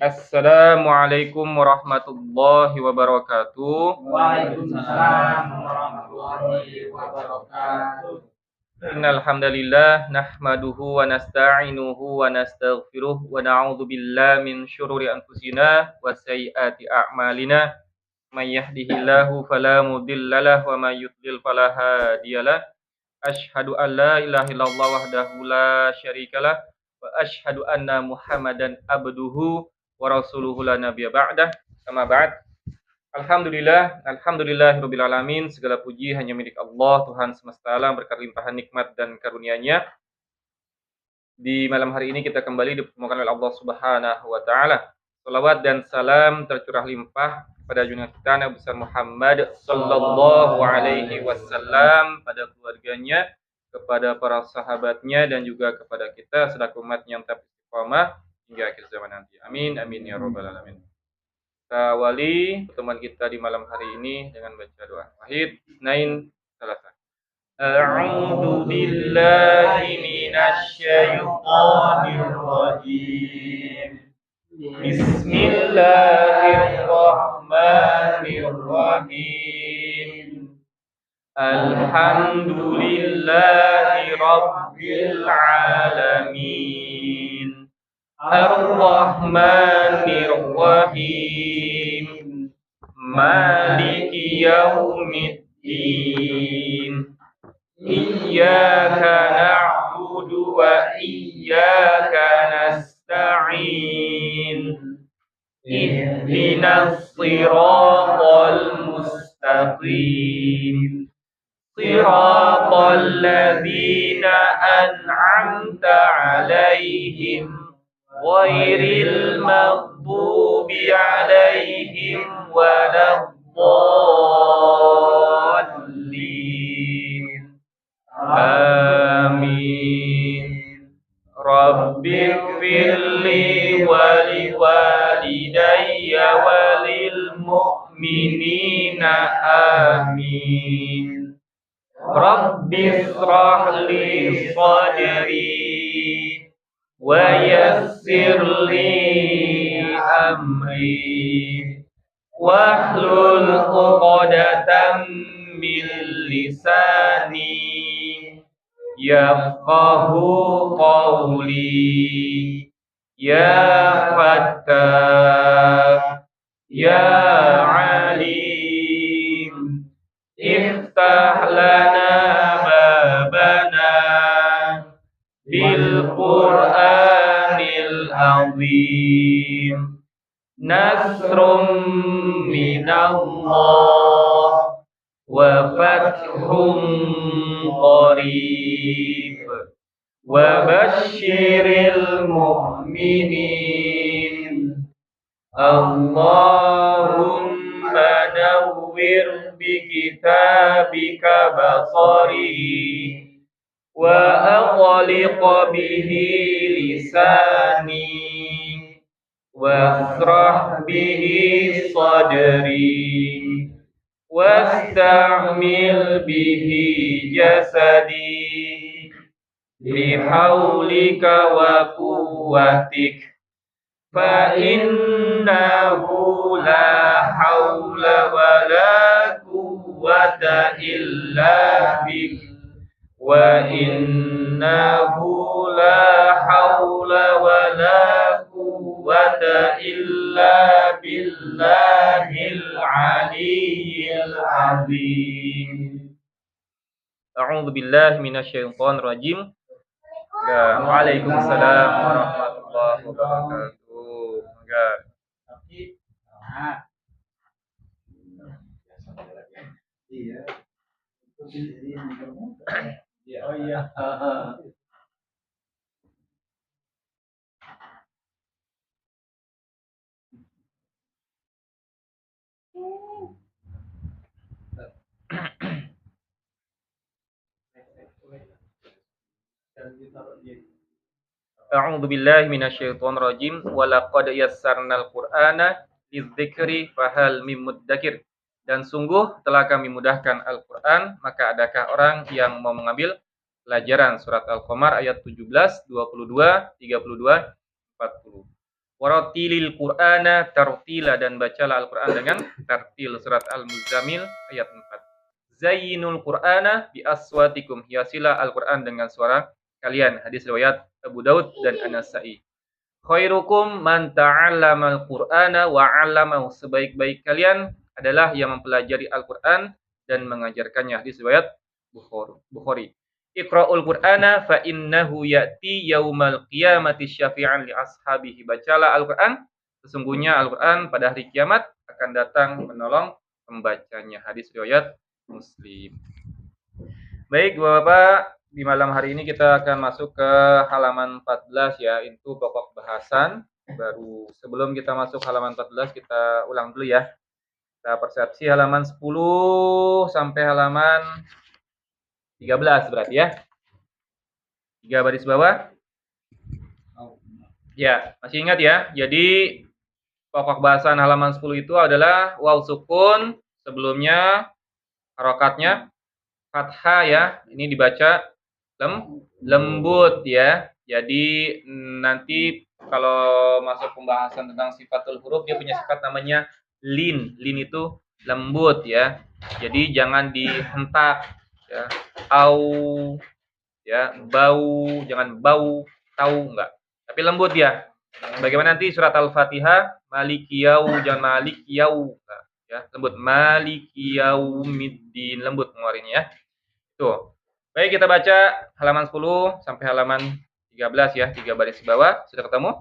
Assalamualaikum warahmatullahi wabarakatuh. Waalaikumsalam warahmatullahi wabarakatuh. Innal hamdalillah nahmaduhu wa nasta'inuhu wa nastaghfiruh wa na'udzu billahi min syururi anfusina wa sayyiati a'malina. May yahdihillahu fala mudhillalah wa may yudlil fala hadiyalah. Asyhadu an la ilaha illallah wahdahu la syarikalah wa asyhadu anna Muhammadan abduhu wa rasuluhu la nabiyya ba'dah. Amma ba'd. Alhamdulillahirabbil alamin. Segala puji hanya milik Allah, Tuhan semesta alam, berkat limpahan nikmat dan karunia-Nya. Di malam hari ini kita kembali dipertemukan oleh Allah Subhanahu wa taala. Shalawat dan salam tercurah limpah kepada junjungan kita Nabi besar Muhammad sallallahu alaihi wasallam, pada keluarganya, kepada para sahabatnya, dan juga kepada kita selaku umat yang tetap istiqomah hingga akhir zaman nanti. Amin amin ya rabbal alamin. Kita awali pertemuan kita di malam hari ini dengan baca doa. Wahid, Nain, Salasa. A'udzu billahi minasy syaithanir rajim. Bismillahirrahmanirrahim. Alhamdulillahi rabbil alamin. Ar-Rahmanir Rahim. Maliki yaumiddin. Iyyaka na'budu wa iyyaka nasta'in. Ihdinas siratal mustaqim. Siratal ladzina an'amta 'alaihim ghairil maghdubi 'alaihim waladdallin. Amin. Rabbighfirli wa liwalidayya wa lil mu'minina amin. Rabbishrah li sadri wa yassir li amri wahlul 'uqdatam min lisani yafqahu qawli. Ya Fattah, Ya Alim, iftah lana babana bil Qur'anil azim. Nasrum minallah wa fathum qarib wa basyiril mu'minin. Allahumma nawwir bi kitabika basari wa aqliq bihi lisani wasrah bihi sadri wasta'mil bihi jasadi bihaulika wa quwwatik fa innahu la haula wa la quwwata illa bik wa innahu la haula wa la quwwata illa billahil aliyyil azim. A'udzu billahi minasy syaithanir rajim. Waalaikumsalam warahmatullahi wabarakatuh. Enggak. Iya. Oh iya. A'udzu billahi minasyaitonir rajim. Wa laqad yassarnal Qur'ana lidzikri fahal mim muddakir. Dan sungguh telah kami mudahkan Al-Qur'an, maka adakah orang yang mau mengambil pelajaran? Surat Al-Qamar ayat 17, 22, 32, 40. Waratilil Qur'ana tartila, dan bacalah Al-Qur'an dengan tartil. Surat Al-Muzammil ayat 4. Zayyinul Qur'ana bi aswatikum, hiasilah Al-Qur'an dengan suara kalian. Hadis riwayat Abu Daud dan An-Nasa'i. Khairukum man ta'allamal Qur'ana wa 'allamahu, sebaik-baik kalian adalah yang mempelajari Al-Qur'an dan mengajarkannya. Hadis riwayat Bukhari. Iqra'ul Qur'ana fa innahu ya'ti yaumal qiyamati syafi'an li ashabihi. Bacalah Al-Qur'an, sesungguhnya Al-Qur'an pada hari kiamat akan datang menolong pembacanya. Hadis riwayat Muslim. Baik, Bapak, di malam hari ini kita akan masuk ke halaman 14 ya, itu pokok bahasan. Baru sebelum kita masuk halaman 14 kita ulang dulu ya. Kita persepsi halaman 10 sampai halaman 13 berarti ya. 3 baris bawah. Ya, masih ingat ya. Jadi pokok bahasan halaman 10 itu adalah waw sukun, sebelumnya harokatnya fathah ya. Ini dibaca lembut ya. Jadi nanti kalau masuk pembahasan tentang sifatul huruf, dia punya sifat namanya lin. Lin itu lembut ya. Jadi jangan dihentak ya. Au ya, bau, jangan bau, tahu enggak. Tapi lembut ya. Bagaimana nanti surat Al-Fatihah, malikiyau, jangan malikiyau ya, lembut, malikiyaumiddin, lembut mengeluarinnya ya. Tuh. Baik, kita baca halaman 10 sampai halaman 13 ya, 3 baris bawah. Sudah ketemu?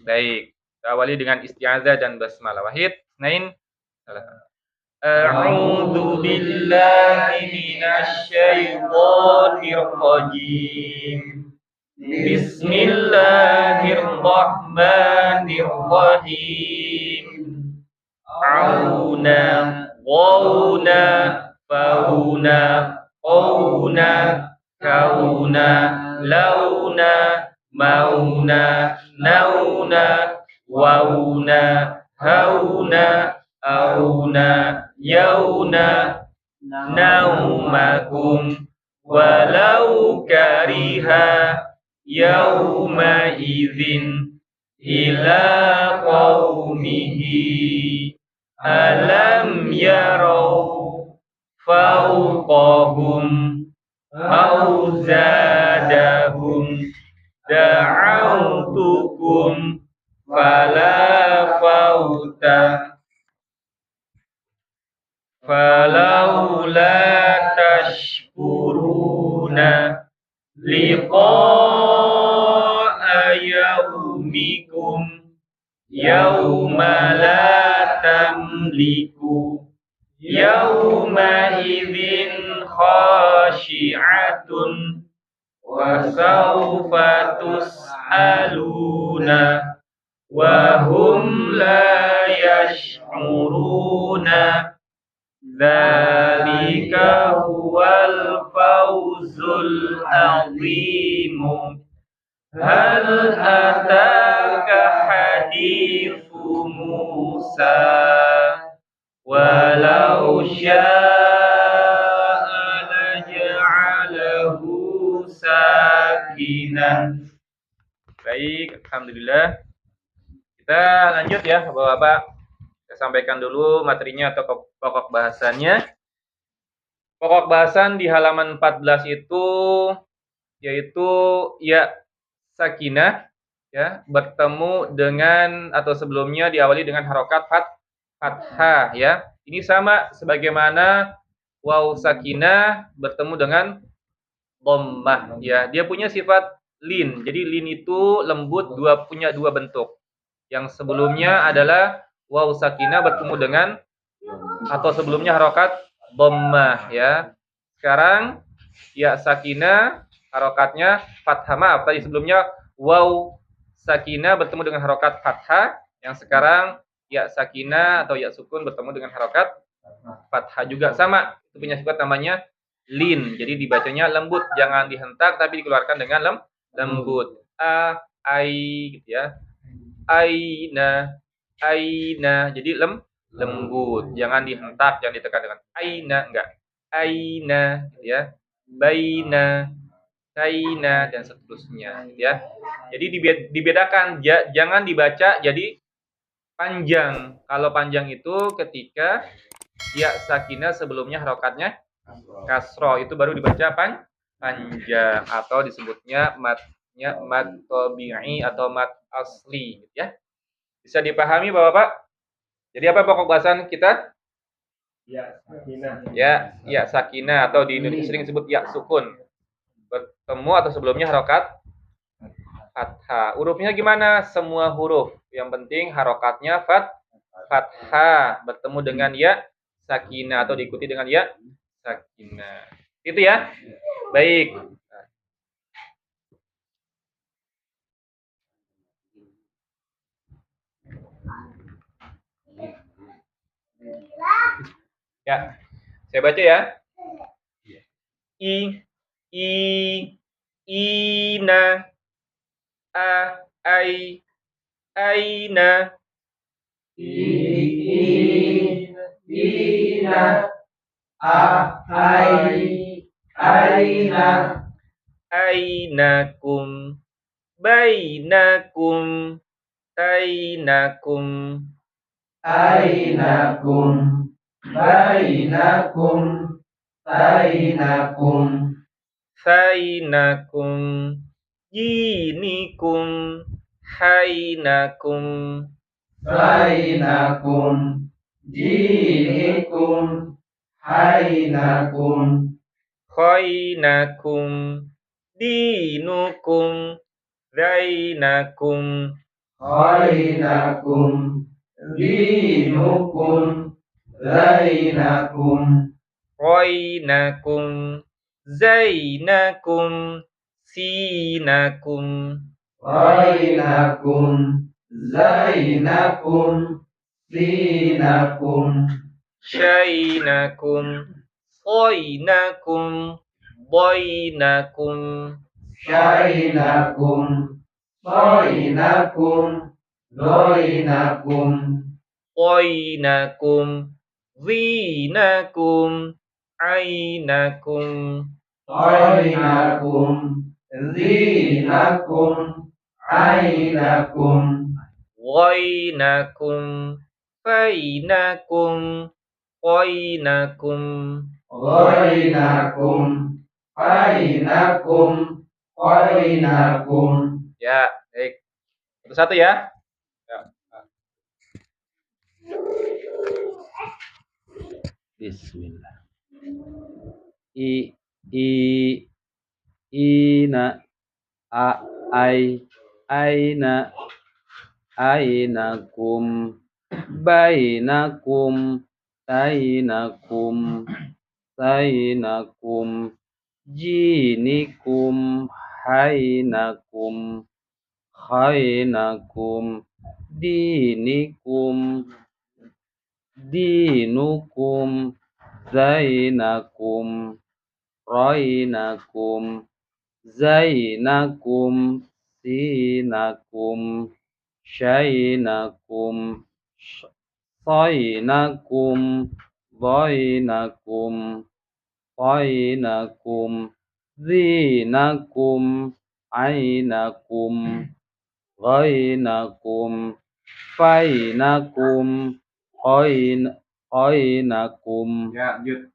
Baik. Kita awali dengan isti'azah dan basmalah. Wahid, Nain, A'udzu billahi minasy syaithanir rajim. Bismillahirrahmanirrahim. Auna, wauna, fauna, qauna, kauna, launa, mauna, nauna, wauna, hauna, auna, yauna, naumakum, walau kariha yauma idzin ila qaumihi alam yarau fawqahum au zadahum da'autukum fala fauta falaula tashkuruna liqa'a yaumikum yauma la tamliku yauma idzin khashi'atun wa sawfa tus'aluna wa hum la yash'uruna. Dzalika huwal fawzul azim. Hal ataka hadithu Musa walau syaa laja'alahu sakinan. Baik, alhamdulillah. Kita lanjut ya, Bapak-bapak. Saya sampaikan dulu materinya atau pokok bahasannya. Pokok bahasan di halaman 14 itu yaitu ya sakinah ya, bertemu dengan atau sebelumnya diawali dengan harokat fathah ya. Ini sama sebagaimana waw sakinah bertemu dengan dhammah ya. Dia punya sifat lin. Jadi lin itu lembut, punya dua bentuk. Yang sebelumnya adalah waw sakinah bertemu dengan atau sebelumnya harokat dhammah ya. Sekarang ya sakinah harokatnya fathah. Maaf, tadi sebelumnya waw sakinah bertemu dengan harokat fathah. Yang sekarang ya sakinah atau ya sukun bertemu dengan harokat fathah juga sama. Itu punya sifat namanya lin. Jadi dibacanya lembut, jangan dihentak tapi dikeluarkan dengan lembut. Ai gitu ya. Aina, aina, jadi lembut, jangan dihentak, jangan ditekan dengan aina, enggak, aina, gitu ya, baina, kaina, dan seterusnya, ya. Jadi dibedakan, jangan dibaca jadi panjang. Kalau panjang itu ketika ya sakinah sebelumnya harokatnya kasro, itu baru dibaca panjang, atau disebutnya mad tabi'i atau mad asli, ya. Bisa dipahami Bapak-Bapak? Jadi apa pokok bahasan kita? Ya sakinah. Ya sakinah, atau di Indonesia sering disebut ya sukun. Bertemu atau sebelumnya harokat fathah. Hurufnya gimana? Semua huruf. Yang penting harokatnya fathah bertemu dengan ya sakinah atau diikuti dengan ya sakinah. Itu ya. Baik. Ya. Saya baca ya. I ina ai aina Ina aina ainakum bainakum tainakum ainakum bainakum tainakum sainakum jinikum hainakum bainakum dinikum hainakum khainakum dinukum zainakum khainakum dinukum zainakum Roinakum zainakum sinakum Rainakum zainakum sinakum syainakum soinakum boinakum syainakum soinakum doinakum oinakum zinakum ainakum soinakum zinakum ainakum wainakum fainakum oinakum Ghainakum Ainakum Qainakum. Ya, baik. Satu ya. Bismillah. Ina aina ainakum bainakum tainakum tainakum jinikum hainakum khainakum dinikum dinukum zainakum rainakum zainakum sinakum syainakum sainakum dhainakum qainakum zinakum ainakum ghainakum fainakum qainakum. Ya, lanjut.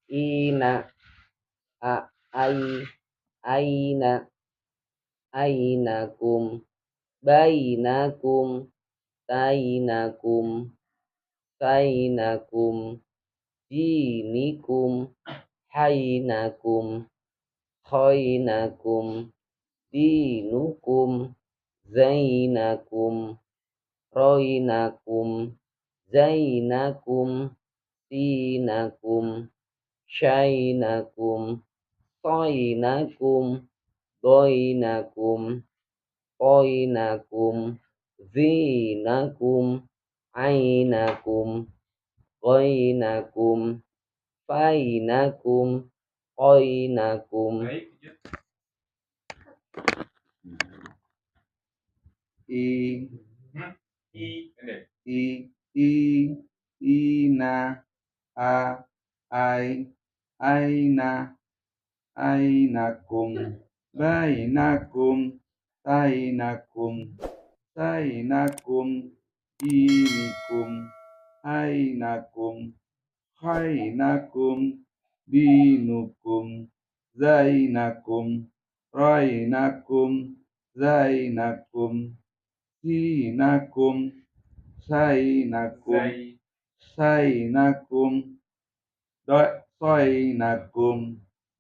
Ina aina ainakum bainakum tainakum sainakum dinikum hainakum khainakum dinukum zainakum roinakum zainakum sinakum syainakum soinakum doinakum qoinakum zinakum ainakum ghainakum fainakum qainakum. Baik, lanjut. I Pendek. ina ainakum, bainakum, sainakum, dinikum, ainakum, khainakum, dinukum, zainakum, rainakum, zainakum, sinakum, sainakum, sainakum, soinakum,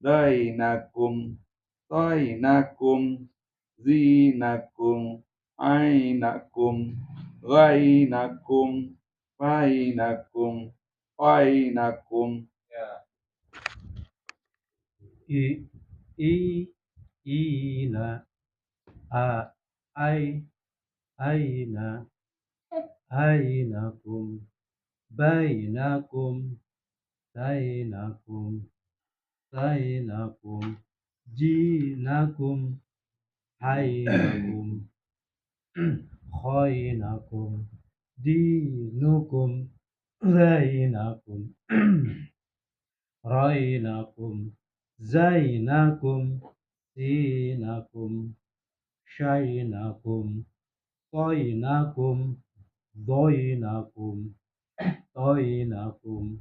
doinakum, toinakum, zinakum, ainakum, ghainakum, fainakum, qainakum. Ya. Ina, aina, ainakum, bainakum, sainakum, jinakum, hainakum, khainakum, dinukum, zainakum, rainakum, zainakum, sinakum, shainakum, toinakum, doinakum, toinakum,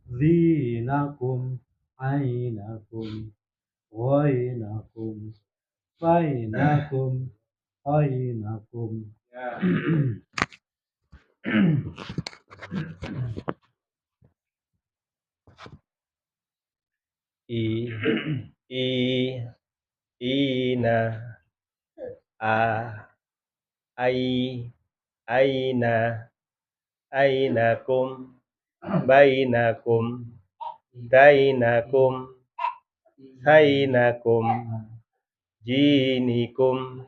zinakum, ainakum, ghainakum, fainakum, ainakum. Ya. Ina, ai, aina, ainakum, bainakum, dainakum, sainakum, jinikum,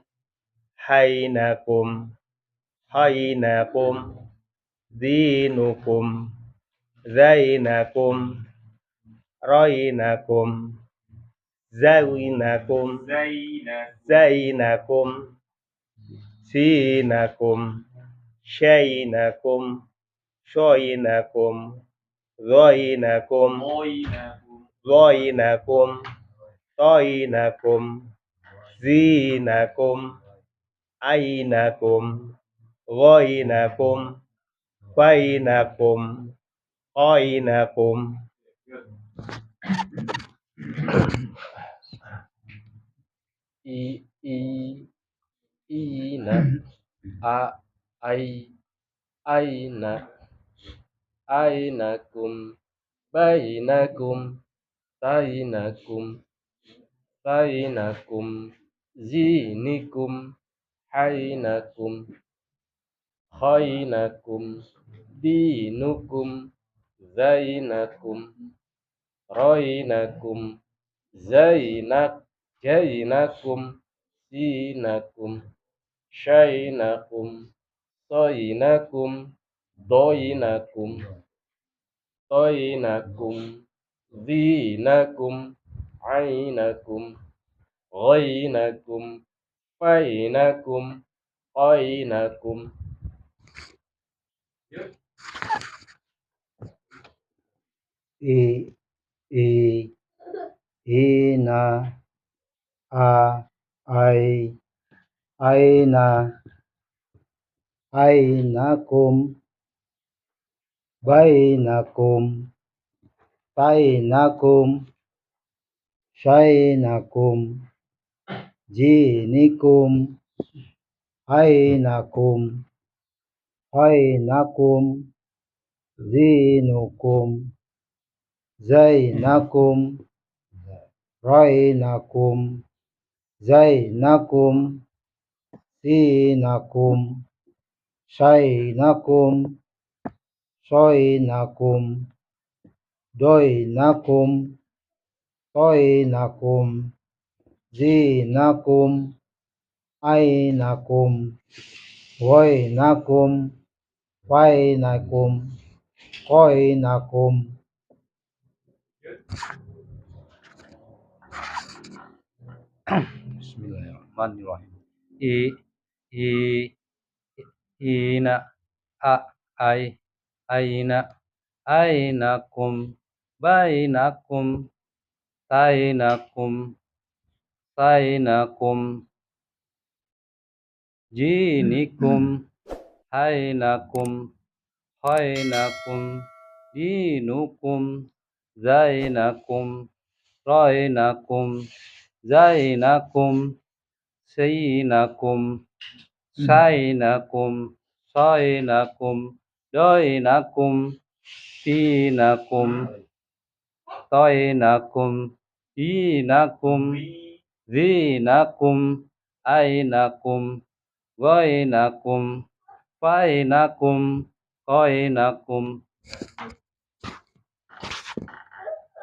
hainakum, hainakum, dinukum, zainakum, rainakum, zawinakum, zainakum, sinakum, shainakum, shoinakum, ghainakum, ghainakum, toinakum, zinakum, ainakum, ghainakum, fainakum, qainakum. Ina, aina, ainakum, bainakum, sainakum, zinikum, hainakum, khainakum, dinukum, zainakum, rainakum, jainakum, sinakum, shainakum, soinakum, doinakum, toinakum, zinakum, ainakum, ghainakum, fainakum, qainakum. Ina, aina, ainakum, bainakum, sainakum, shainakum, jinikum, hainakum, hainakum, zinukum, zainakum, rainakum, zainakum, sinakum, shainakum, soinakum, doinakum, toinakum, zinakum, ainakum, ghainakum, fainakum, qainakum. Bismillahirrahmanirrahim. Ina, aina, ainakum, bainakum, sainakum sainakum jinikum hainakum hainakum dinukum zainakum rainakum zainakum sainakum sainakum sainakum doinakum dinakum toinakum dinakum zinakum ainakum wainakum fainakum koinakum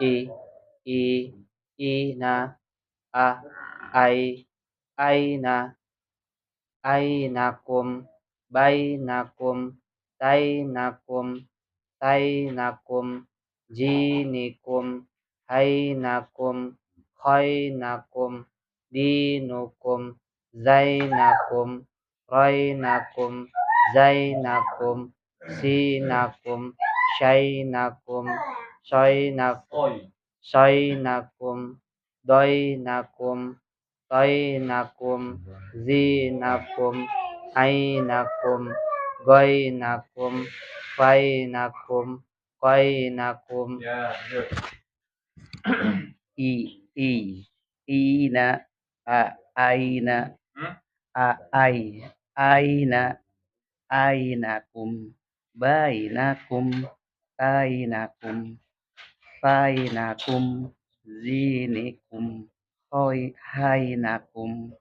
i ina a ai aina ainakum bainakum tainakum tainakum jinikum hainakum khainakum dinukum zainakum rainakum zainakum sinakum syainakum syainakum syainakum doinakum tainakum zinakum ainakum goinakum fainakum koinakum Ya, lanjut. i ina a aina Hmm? a ai aina ainakum bainakum ainakum fainakum zinikum hoi hainakum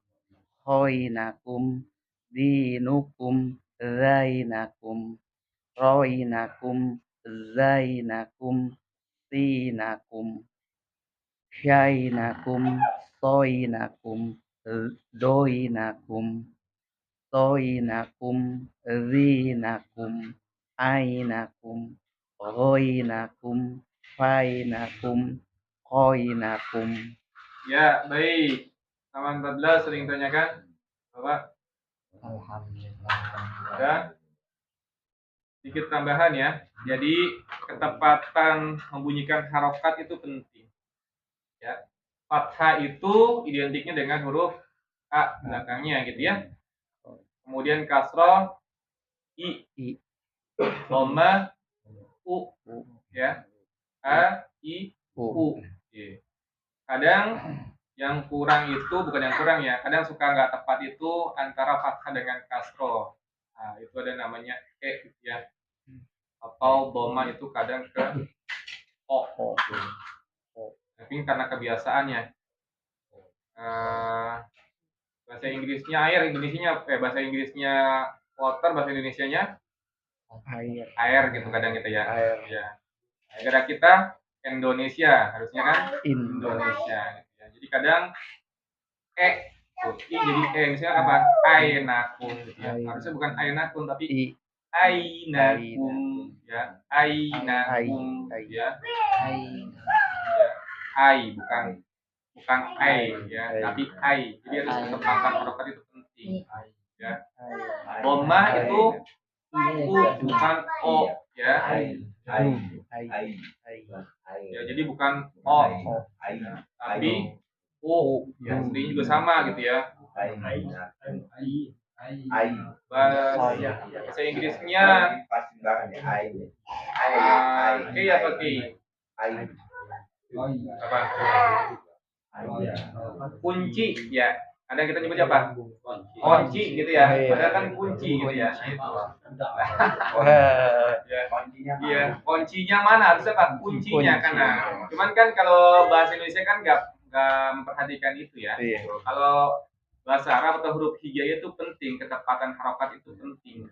hoinakum dinukum zainakum roinakum zainakum tinakum syainakum toinakum doinakum toinakum zinakum ainakum roinakum fainakum koinakum. Ya, baik. Halaman 14 sering tanyakan. Bapak, alhamdulillah ada sedikit tambahan ya. Jadi ketepatan membunyikan harokat itu penting. Ya. Fathah itu identiknya dengan huruf A belakangnya gitu ya. Kemudian kasroh I, dhamma U, ya. A, I, U. Oke. Kadang yang kurang itu, bukan yang kurang ya, kadang suka nggak tepat itu antara fathah dengan kasroh. Nah, itu ada namanya E ya. Atau dhamma itu kadang ke O. Tapi karena kebiasaannya. Bahasa Inggrisnya air, bahasa Inggrisnya water, bahasa Indonesianya air gitu kadang gitu ya. Air. Ya. Negara kita Indonesia, harusnya kan Indonesia. Gitu ya. Jadi kadang jadi misalnya apa? Ainakum gitu ya. Harusnya bukan ainakum tapi ainakum ya. Ainakum ya. Ai bukan ai ya, tapi ai. Jadi harus ketepatan harokat itu penting. Ya. Dhamma itu U bukan O ya. Ya, jadi bukan O. Ya, tapi U. Ya, sebenarnya juga sama gitu ya. Bahasa Inggrisnya apa apa? Kunci ya. Kadang kita nyebutnya apa? Kunci gitu ya. Padahal kan kunci gitu ya. Iya, kuncinya mana? Harusnya kan kuncinya kan. Nah, cuman kan kalau bahasa Indonesia kan nggak memperhatikan itu ya. Kalau bahasa Arab atau huruf hijaiyah itu penting, ketepatan harokat itu penting.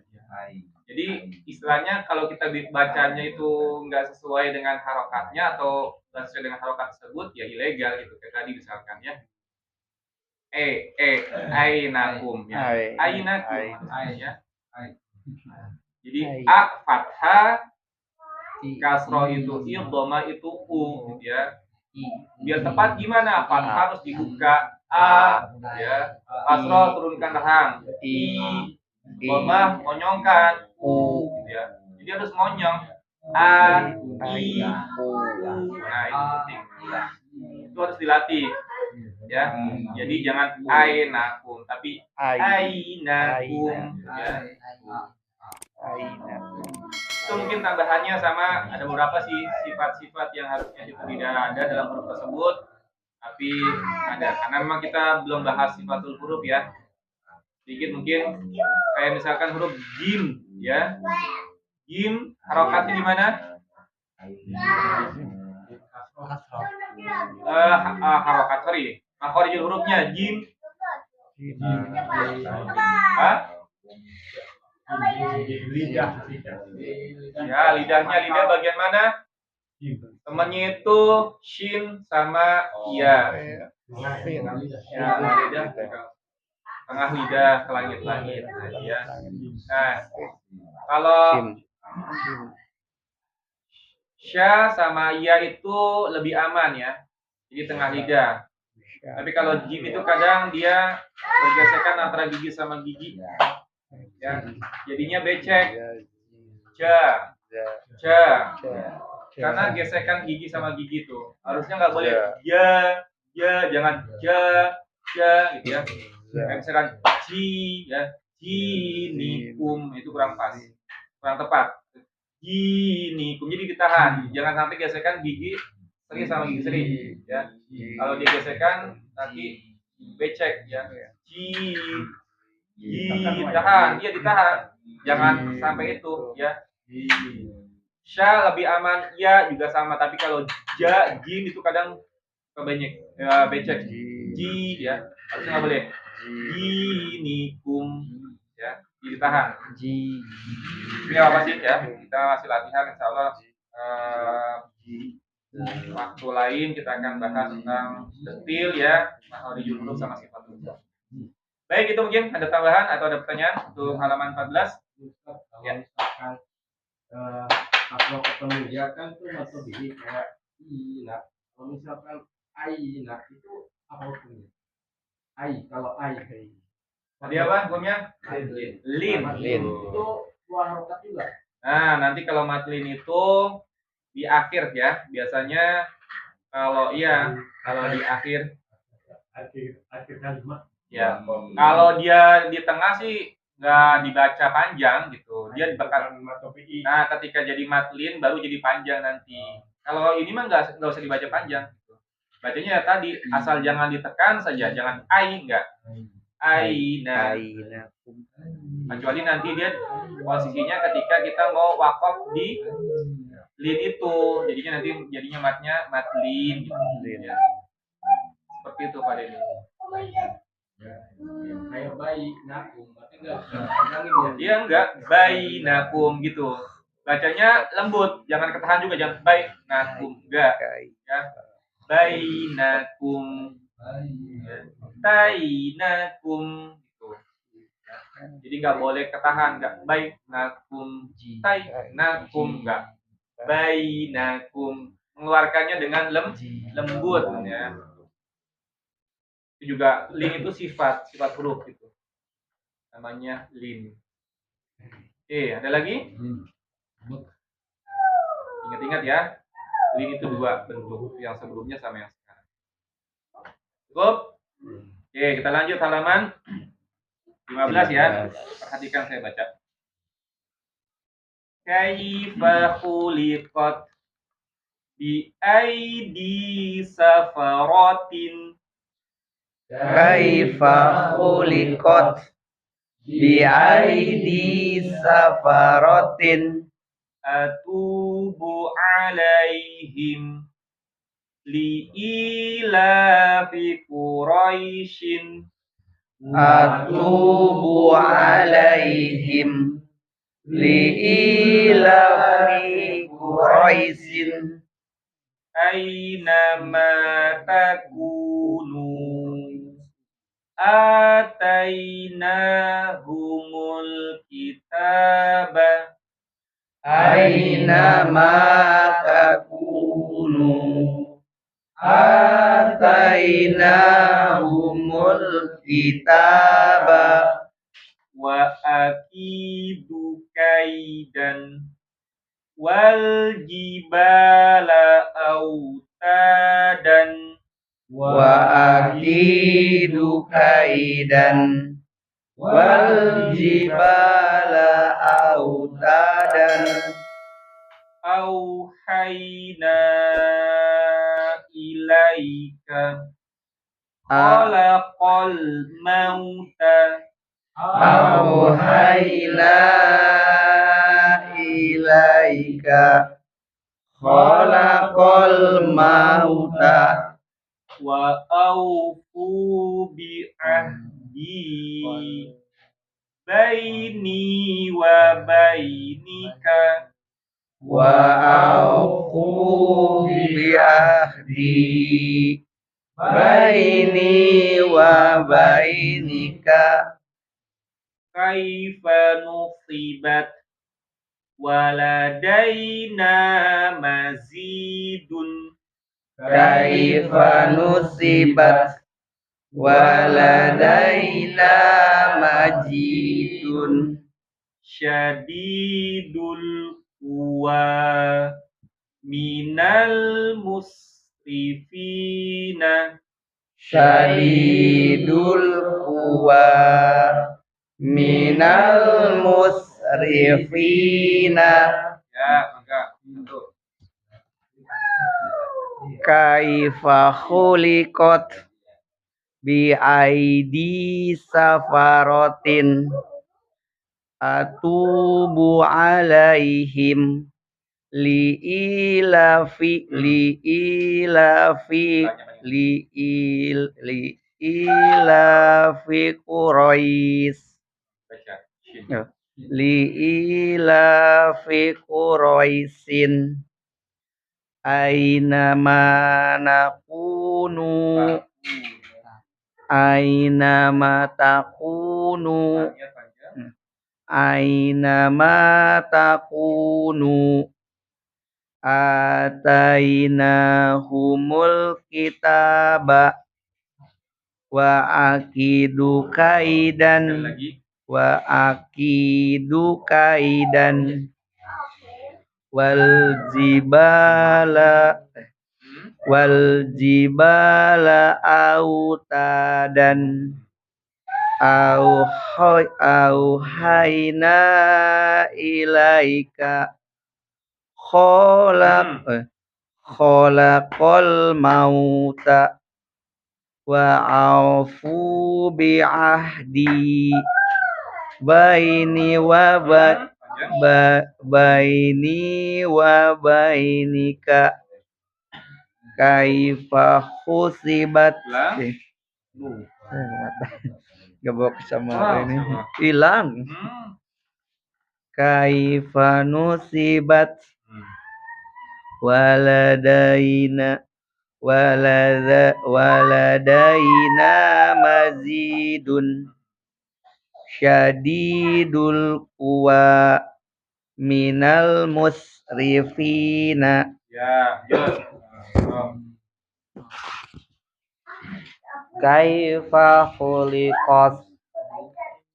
Jadi istilahnya kalau kita bacanya itu nggak sesuai dengan harokatnya atau nggak sesuai dengan harokat tersebut ya ilegal gitu. Kayak tadi misalkan ya. Ainakum ya. Ainakum ya. Jadi a fathah, kasroh itu i, dhamma itu u gitu ya. Biar tepat gimana? Fathah harus dibuka a ya. Kasroh turunkan rahang. I, dhamma monyongkan u gitu ya. Jadi harus monyong a, i, u. Nah, itu penting. itu harus dilatih ya. Jadi jangan ainakum tapi ainakum ya. Itu mungkin tambahannya sama ada beberapa sih sifat-sifat yang harusnya itu tidak ada dalam huruf tersebut, tapi ada karena memang kita belum bahas sifatul huruf ya. Sedikit mungkin kayak misalkan huruf jim ya. Jim harokatnya di mana? Harokat, sorry. Makhorijul hurufnya jim. Ya, lidahnya bagian mana? Temannya itu shin sama ya. Ya, lidah tengah lidah ke langit-langit. Ya. Nah, kalau sya sama ya itu lebih aman ya. Jadi tengah lidah. Tapi kalau jim itu kadang dia bergesekan antara gigi sama gigi. Ya, jadinya becek. Ja. Karena gesekan gigi sama gigi tuh. Harusnya nggak boleh ya, jangan ja gitu ya. Kayak misalkan jinikum itu kurang pas. Kurang tepat. Jinikum jadi ditahan. Jangan sampai gesekan gigi seri sama gigi seri ya. Kalau digesekan nanti becek ya. Ditahan, dia ditahan. Jangan sampai itu ya. Sya lebih aman, ya juga sama. Tapi kalau jim itu kadang kebanyak ya, becek. Ji ya, harusnya nggak boleh. Jinikum ya, ditahan. Ini apa sih ya? Kita masih latihan, insya Allah. Waktu lain kita akan bahas tentang detail ya, makhorijul huruf sama sifatul huruf. Baik, itu mungkin ada tambahan atau ada pertanyaan untuk halaman 14? Ya. Kalau ketemu dia kan tuh masuk gini kayak ina. Kalau misalkan aina itu apa hukumnya? Kalau Tadi apa hukumnya? Lin. Itu dua harokat juga. Nah, nanti kalau matlin itu di akhir ya. Biasanya kalau di akhir kalimat. Ya, kalau dia di tengah sih nggak dibaca panjang gitu. Dia dibakar. Nah, ketika jadi matlin baru jadi panjang nanti. Kalau ini mah nggak usah dibaca panjang. Bacanya ya tadi asal jangan ditekan saja, jangan enggak. Aina. Kecuali nanti dia posisinya ketika kita mau wakaf di lin itu, jadinya matnya matlin gitu. Ya. Seperti itu Pak Dedi. Kayak bayi nakum, berarti enggak panjangin ya? Iya enggak, bayi nakum gitu. Bacanya lembut, jangan ketahan juga, jangan bayi nakum enggak. Ya. Bayi nakum, tai nakum gitu. Jadi nggak boleh ketahan, nggak baik nakum, tai nakum enggak. Bayi nakum, mengeluarkannya dengan lembut ya. Itu juga lin itu sifat huruf gitu. Namanya lin. Ada lagi? Ingat-ingat ya. Lin itu dua bentuk, yang sebelumnya sama yang sekarang. Cukup? Kita lanjut halaman 15 ya. Perhatikan saya baca. Kaifa khuliqat bi aidi safaratin. Kaifa khuliqat bi aidi safaratin atubu alaihim li ilafi quraishin atubu alaihim li ilafi quraishin aina ma takunu atainahumul kitaba aina ma takunu atainahumul kitaba wa akidu kaidan wal jibala autadan wa akidu kaidan wal jibala autadan auhayna ilaika khalaqal mauta auhayna ilaika khalaqal mauta wa aufu bi ahdi baini wa bainika wa aufu bi ahdi baini wa bainika kaifa nusibat waladaina mazidun kaifa nusibat waladaina majidun syadidul quwa minal musrifina syadidul quwa minal musrifina ya maka itu kaifa khuliqat bi aidi safarotin atubu alaihim li ilafi Quraish baca shin li ilafi Quraisyin aina matakunu atainahumul kitaba wa akidu kaidan wal jibala autadan auhayna ilaika khalaqal mauta wa aufu bi ahdi baini wa bainika kaifa khusibat gabok sama ini hilang kaifa nusibat waladaina mazidun syadidul quwa minal musrifina ya kaifa khuliqat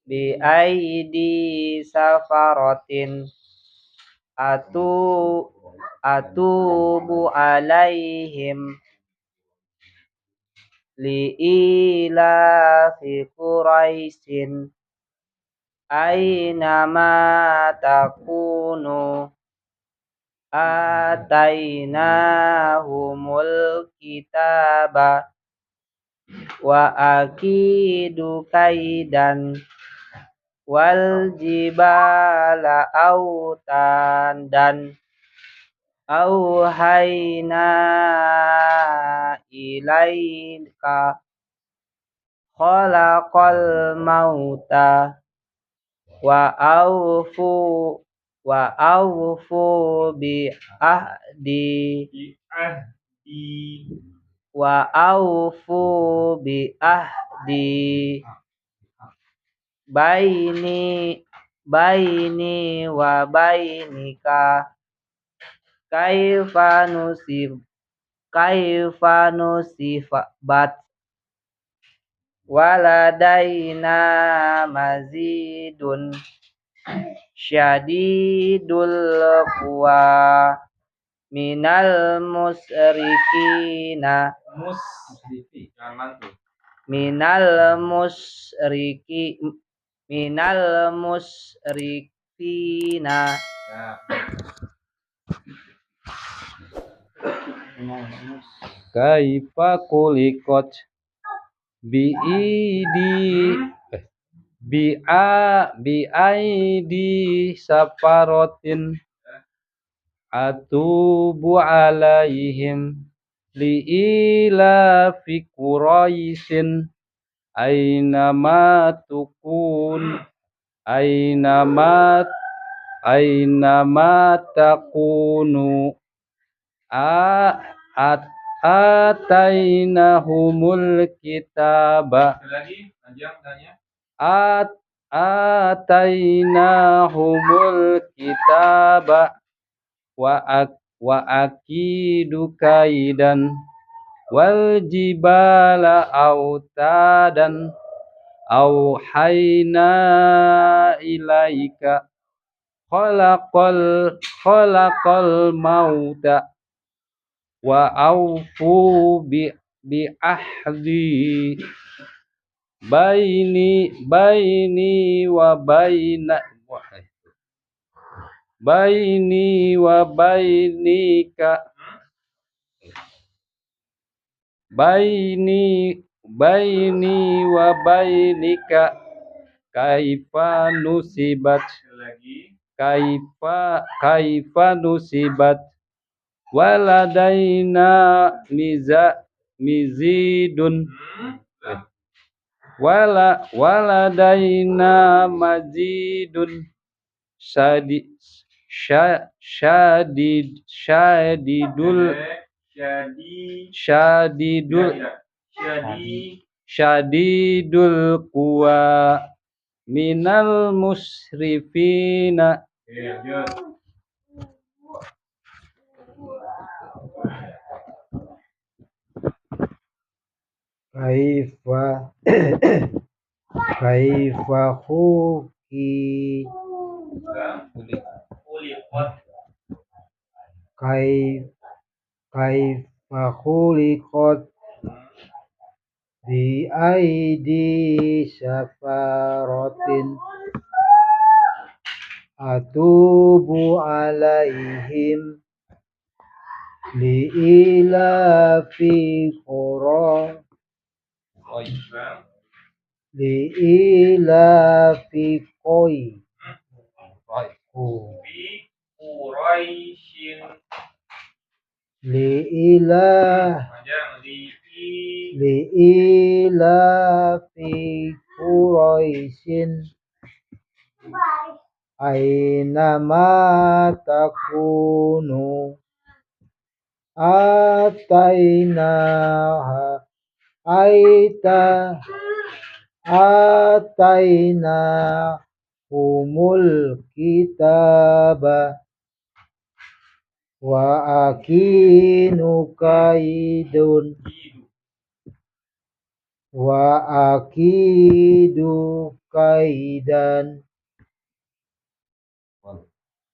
bi aidi safarotin atubu alaihim li ilafi Quraisyin aina ma takunu atainahumul kitaba wa akidu kaidan wal jibala autan dan auhayna ilaika khalaqal mauta wa aufu bi ahdi baini wa bainika kaifa nusibat waladaina mazidun syadidul quwa minal musyrikina Musrifi, jangan mantul. minal musyrikina Ya. Kaifa kulikot biidi biaidi safarotin atubu alaihim liila fi quraisin ainama takunu atainahumul kitaba Sekali lagi, panjang tanya. atainahumul kitaba wa akidu kaidan wal jibala autadan auhayna ilaika khalaqal mauta wa aufu bi ahdi baini wa bainika baini wa bainika kaifa nusibat Sekali lagi. kaifa nusibat waladaina mizidun waladaina mazidun syadidul quwa minal musrifina. Lanjut. kaifa khuliqat bi aidi safaratin atubu alaihim liila fi qura liila fi qoi Quraisyin. liila Panjang. liila fi Quraisyin ainama takunu ataina humul kitaba wa akinu kaidun wa akidu kaidan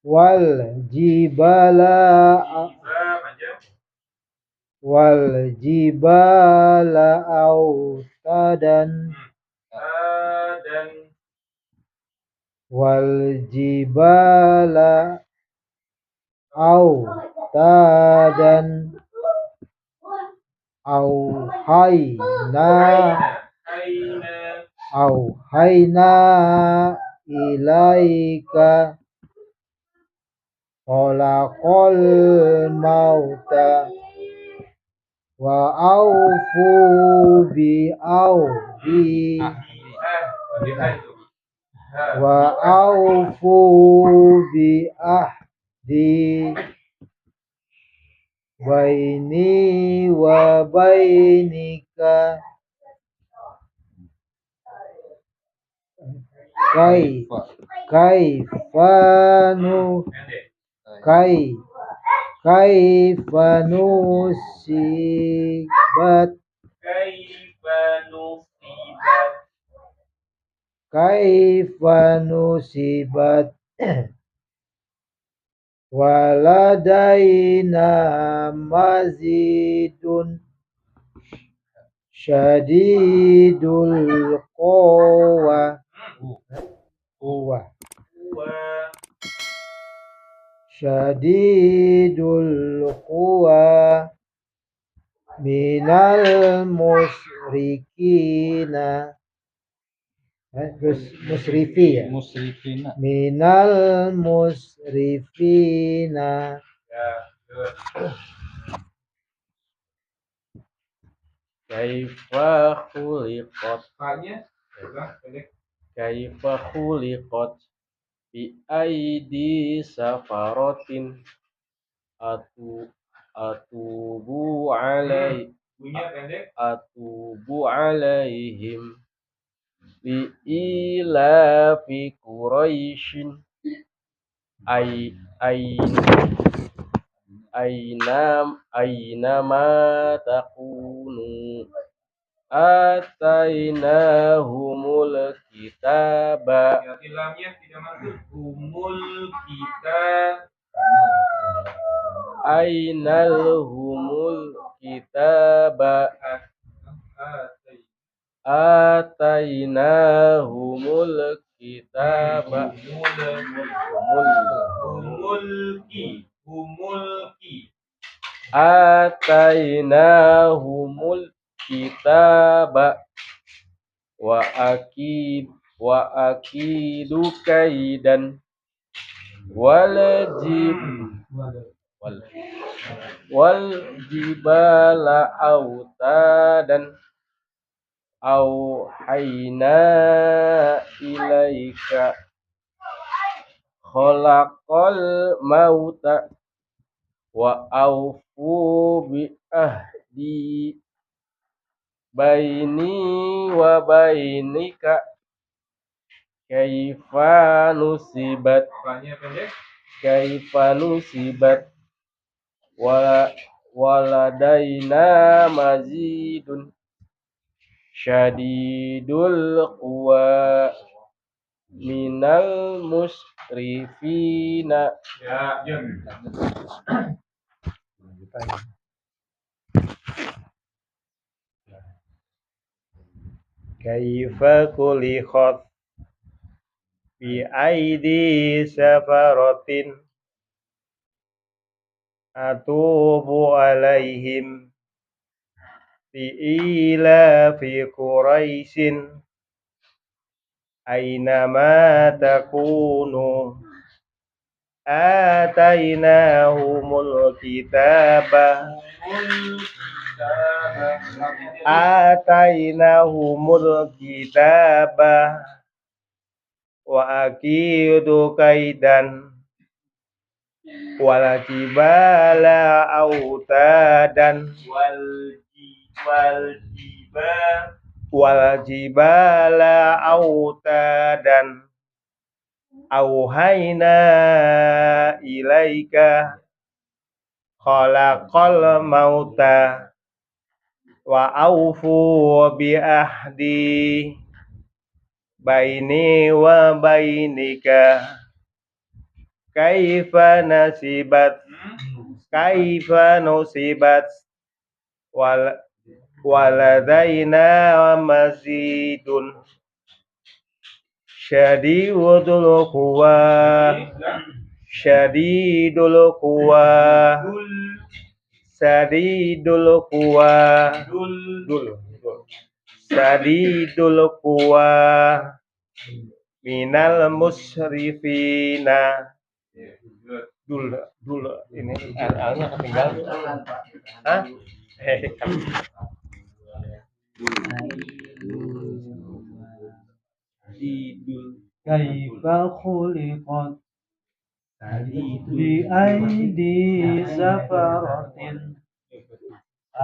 wal jibala autadan wal jibala autadan auhayna ilaika khalaqal mauta wa aufu bi ahdi wa aufu bi ahdi baini wa bainika kaifa nusibat ولدينا مزيد شديد القوة شديد القوى من المشركين مسرفين من المسرفين. Kaifa khuliqat. Pendek. Kaifa khuliqat bi aidi safaratin atubu Pendek. alaihim bi ilafi quraisyin aynama takunu atainahumul kitaba Lamnya tidak masuk. Humul kita. humul kitaba atainahumul kitaba Humulki. atainahumul kitaba wa akidu kaidan wal jibala autadan auhayna ilaika khalaqal mauta wa aufu bi ahdi baini wa bainika kaifa nusibat Pendek. waladaina mazidun syadidul quwa minal musrifina. Ya, Kaifa kulikhat bi aidi safaratin atubu alaihim bi ilafi quraisyin aynama takunu atainahumul kitaba wa akidu kaidan wal jibala autadan auhayna ilaika khalaqal mauta wa aufu bi ahdi baini wa bainika kaifa nusibat waladaina mazidun syadidul quwa minal musrifina. Dul ini alnya ketinggalan. Hah? Kaifa khuliqat bi aidi safaratin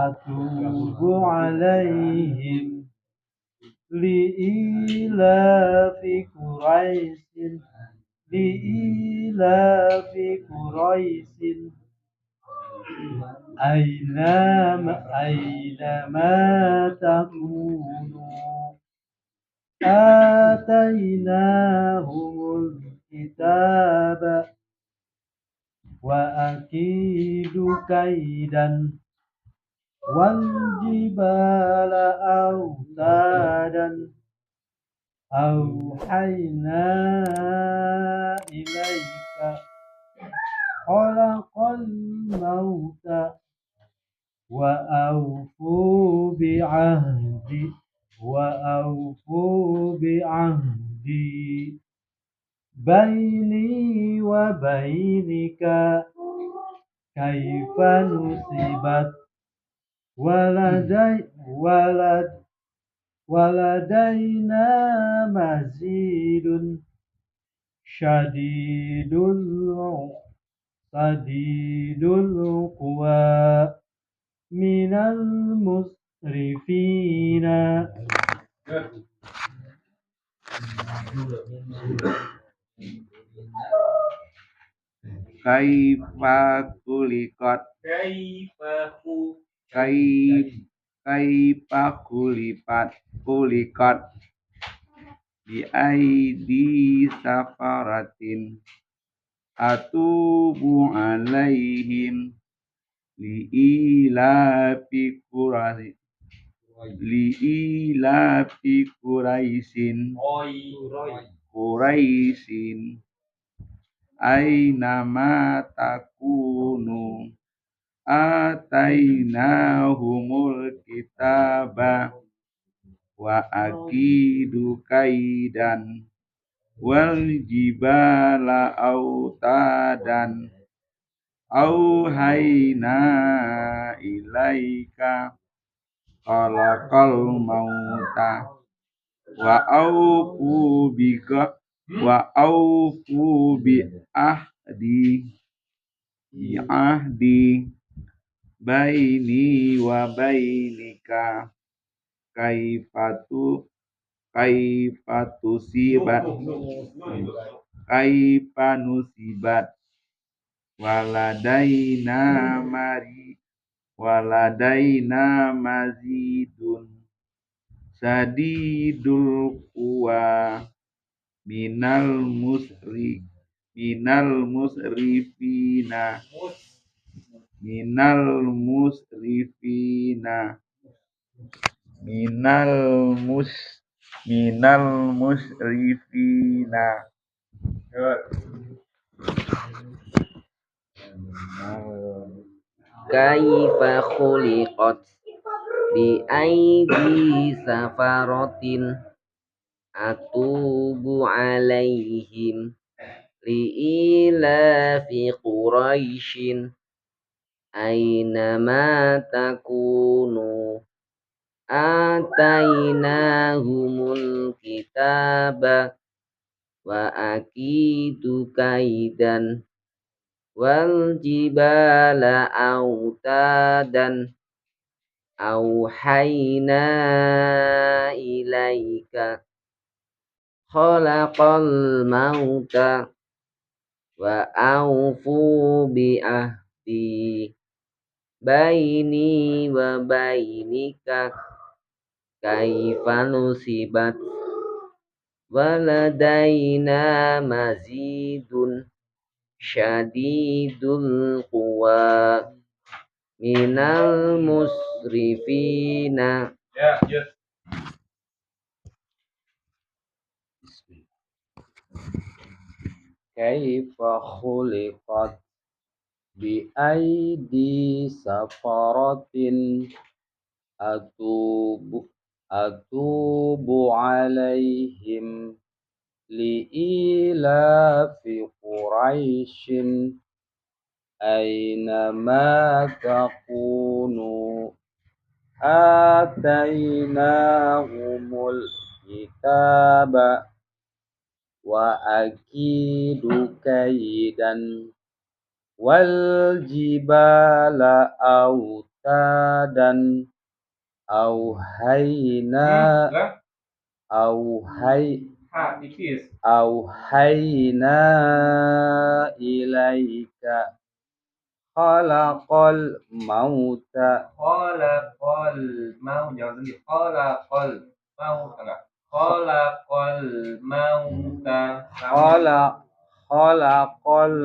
atubu alaihim li ilafi quraisin aynama takunu atainahumul kitaba وأكيد كيدا والجبال أوتادا أوحينا إليك خلق الموت وأوفوا بعهدي بيني وبينك كيف نصبت ولدينا مزيد شديد القوى من المسرفين. Kaifa kulikat kaifa kulikat bi aidi safaratin atubu alaihim liilafi Quraisyin ainama takunu atainahumul kitaba wa akidu kaidan wal jibala autadan auhayna ilaika khalaqal mauta wa aufu bi ahdi baini wa bainika kaifa nusibat waladaina mazidun sadidul quwa minal musrifina Kaifa khuliqat bi aidi safaratin atubu alaihim liilafi quraisyin ainama takunu atainahumul kitaba wa akidu kaidan wal jibala autadan auhayna ilaika khalaqal mauta wa aufu bi ahdi baini wa bainika kaifa nusibat waladaina mazidun syadidul quwa minal musrifina. Kaifa khuliqat bi aidi safaratin atubu alaihim liilafi quraisyin ainama takunu atainahumul kitaba wa akidu kaidan wal jibala autadan auhayna ilaika khalaqal mauta khalaqal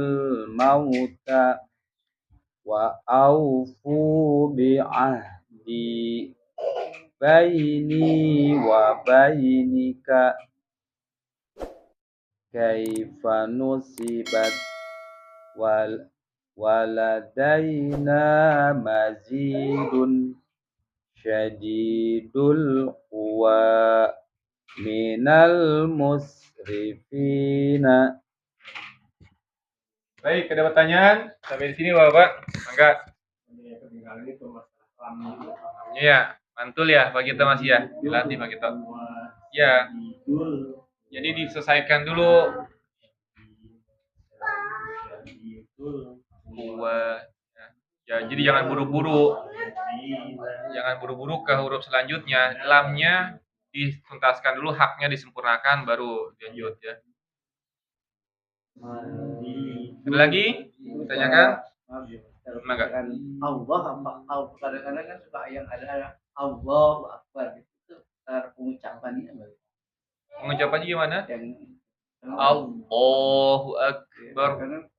mauta wa aufu bi'ahdi baini wa bainika kaifa nusibat waladaina mazidun syadidul quwa minal musrifina. Baik, ada pertanyaan sampai di sini Bapak? Enggak? Iya, mantul ya Pak Gito masih ya, dilatih Pak Gito. Ya, jadi diselesaikan dulu. Ya, jadi jangan buru-buru. Jangan buru-buru ke huruf selanjutnya. Lamnya dituntaskan dulu, haknya disempurnakan, baru lanjut ya. Ada lagi? Tanyakan? Enggak. Allah apa kadang-kadang kan suka yang ada Allahu Akbar itu pengucapannya Pengucapannya gimana? yang Allahu Akbar.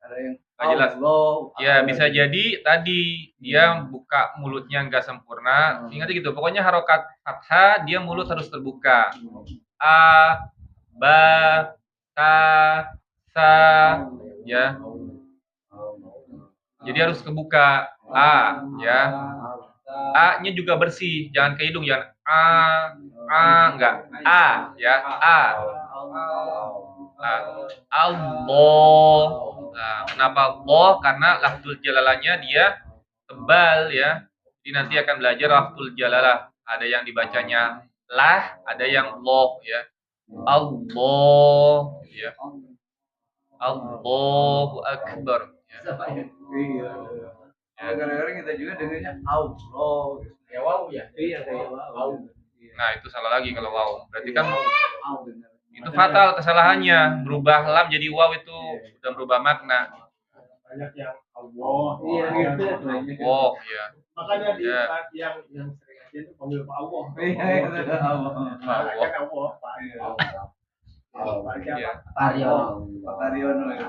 ada yang Nggak jelas. Allah Ya, bisa jadi tadi dia buka mulutnya nggak sempurna. Ingat gitu, pokoknya harokat fathah dia mulut harus terbuka. A, ba, ta, sa, ya. Jadi harus kebuka. A, ya. A-nya juga bersih, jangan ke hidung, jangan enggak. A, ya. A. Allah. Nah, kenapa Allah? Karena lafzul jalalahnya dia tebal ya. Jadi nanti akan belajar lafzul jalalah. Ada yang dibacanya lah, ada yang loh ya. Allah ya. Allahu Akbar. Ya. iya kadang-kadang kita juga dengarnya Allah Ya wow ya. iya kayak wow Nah, itu salah lagi kalau wow. Berarti kan benar itu fatal kesalahannya. Berubah lam jadi wow itu sudah berubah makna. Banyak yang Allah. iya gitu Oh, ya. Makanya di Ya. saat yang sering aja itu panggil Pak Allah. iya Allah Kan Allah Pak. Ya. Pak Taryono ya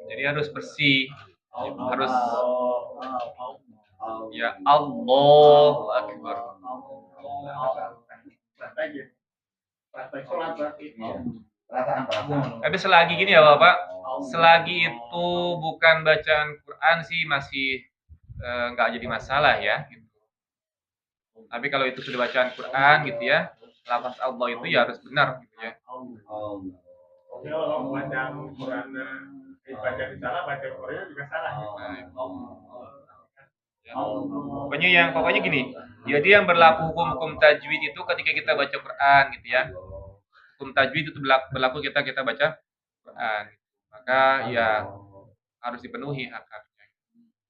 Jadi harus bersih. Harus ya Allahu Akbar. Praktek sholat berarti. Tapi selagi gini ya Bapak, selagi itu bukan bacaan Quran sih masih nggak jadi masalah ya. Gitu. Tapi kalau itu sudah bacaan Quran gitu ya, lafaz Allah itu ya harus benar gitu ya. Oke, kalau baca Quran baca di salah, baca Quran juga salah. Pokoknya gini. Jadi yang berlaku hukum tajwid itu ketika kita baca Quran gitu ya. Hukum tajwid itu berlaku kita baca Quran. Maka ya harus dipenuhi hak-haknya.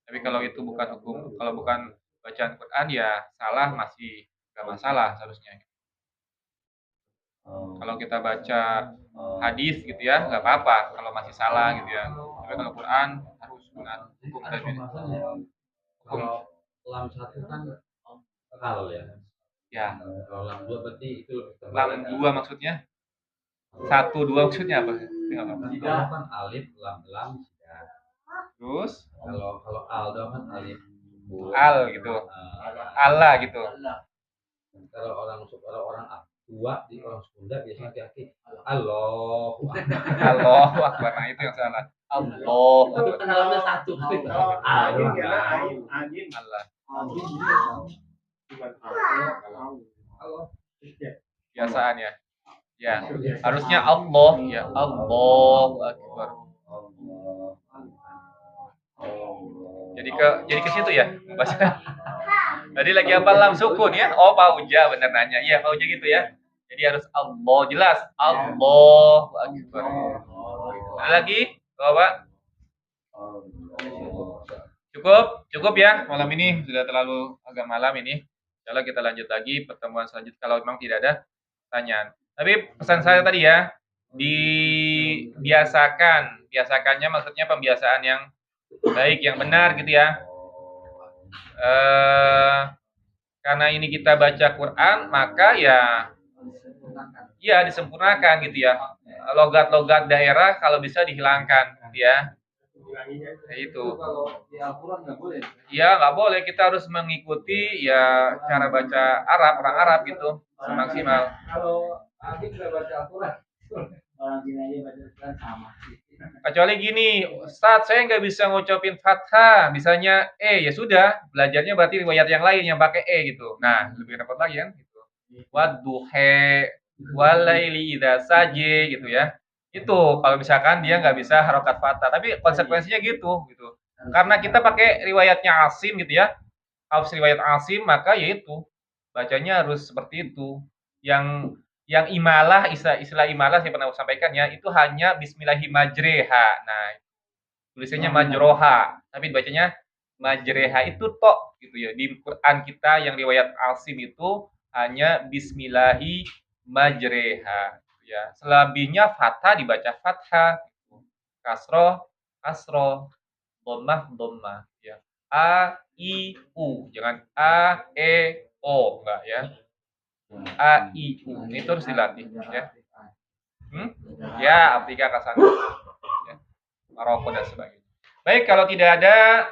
Tapi kalau itu bukan hukum, kalau bukan bacaan Quran ya salah masih nggak masalah seharusnya. Kalau kita baca hadis gitu ya nggak apa-apa kalau masih salah gitu ya. Tapi kalau Quran harus benar hukum tajwid. Hukum Lam satu kan al ya. ya. Kalau lam dua berarti itu Lam 2 maksudnya? 1, 2 maksudnya apa? Kalau kan alif lam ya. Terus Kalau al doang kan alif al gitu. Allah gitu. Kalau orang tua di orang Sunda biasanya kaki Allah. Allahu Akbar. Nah, itu yang salah. Allah. Itu kan alamnya satu. Angin ya, angin. Allah. Bukan Allah. Biasaan ya. Ya, harusnya Allah ya. Allahu Akbar. Jadi ke situ ya. Tadi lagi apa lam sukun ya? Oh, Pak Uja bener nanya. Iya, Pak Uja gitu ya. Jadi harus Allah jelas. Allahu Akbar. Ada lagi? Bapak? Cukup ya. Malam ini sudah terlalu agak malam ini. Insyaallah kita lanjut lagi pertemuan selanjutnya kalau memang tidak ada pertanyaan. Tapi pesan saya tadi ya, biasakannya maksudnya pembiasaan yang baik, yang benar gitu ya. Karena ini kita baca Quran, maka ya ya disempurnakan gitu ya. Logat-logat daerah kalau bisa dihilangkan gitu ya. Itu. Kalau di Al-Quran nggak boleh. Ya nggak boleh, kita harus mengikuti ya cara baca Arab, orang Arab gitu semaksimal. Kalau adik nggak baca Al-Quran, orang sini aja baca Al-Quran sama. Kecuali gini, Ustadz saya nggak bisa ngucapin fathah, bisanya ya sudah, belajarnya berarti riwayat yang lain yang pakai gitu. Nah, lebih repot lagi kan gitu. Wadduhe, walaili idza saje gitu ya. Itu kalau misalkan dia nggak bisa harokat fathah, tapi konsekuensinya gitu. Karena kita pakai riwayatnya Asim gitu ya, harus riwayat Asim, maka yaitu bacanya harus seperti itu. Yang imalah, istilah imalah saya pernah sampaikan ya, itu hanya bismillahi majreha. Nah, tulisannya majroha, tapi bacanya majreha itu tok gitu ya. Di Quran kita yang riwayat Asim itu hanya bismillahi majreha ya. Selebihnya fathah dibaca fathah, kasroh kasroh, dhammah ya. A I U, jangan A E O, enggak ya. A I U itu harus dilatih ya. Ya, Afrika ke sana ya. Maroko dan sebagainya. Baik, kalau tidak ada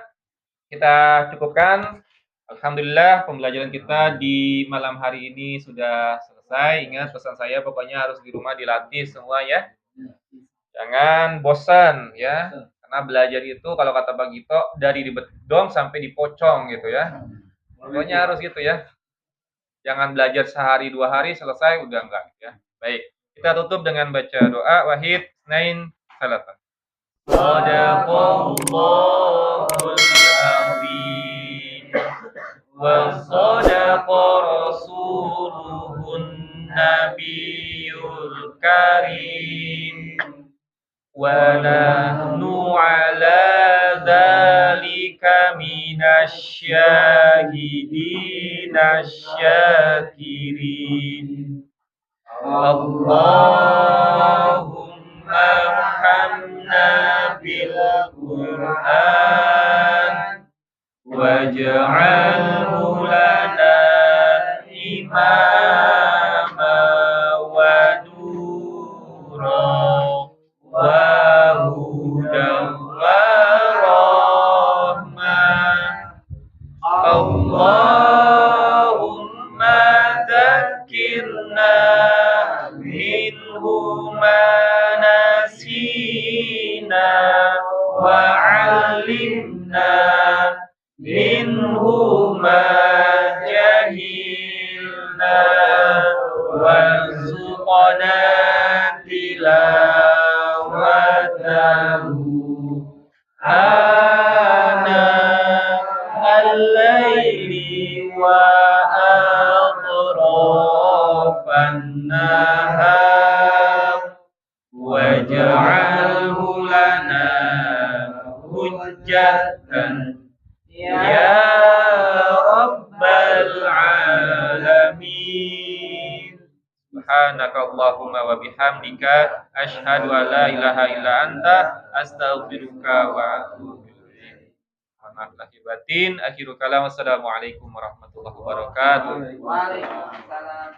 kita cukupkan. Alhamdulillah pembelajaran kita di malam hari ini sudah selesai. Ingat pesan saya, pokoknya harus di rumah dilatih semua ya. Jangan bosan ya. Karena belajar itu kalau kata Bang Gito dari di bedong sampai di pocong gitu ya. Pokoknya harus gitu ya. Jangan belajar sehari 2 hari selesai udah enggak ya. Baik, kita tutup dengan baca doa wahid nain salatan. Shadaqallahul azim wa shadaqa rasuluhun nabiyul karim wa nahnu ala dzalika minasyahidin asyakirin. Allahumma arhamna bil Qur'an waj'alhu lana imama wa nura wa hudan wa rahmah. Allahumma dzakirna minhu ma nasina wa 'allimna minhu ma jahilna warzuqna tilawatahu ana al-laili wa atrafan nahar waj'alhu lana hujjatan ya rabbal alamin. Subhanakallahumma wa bihamdika asyhadu an la ilaha illa anta astaghfiruka wa atubu ilaik. Maaf lahir batin. Akhirul kalam. Wassalamualaikum warahmatullahi wabarakatuh. Waalaikumsalam.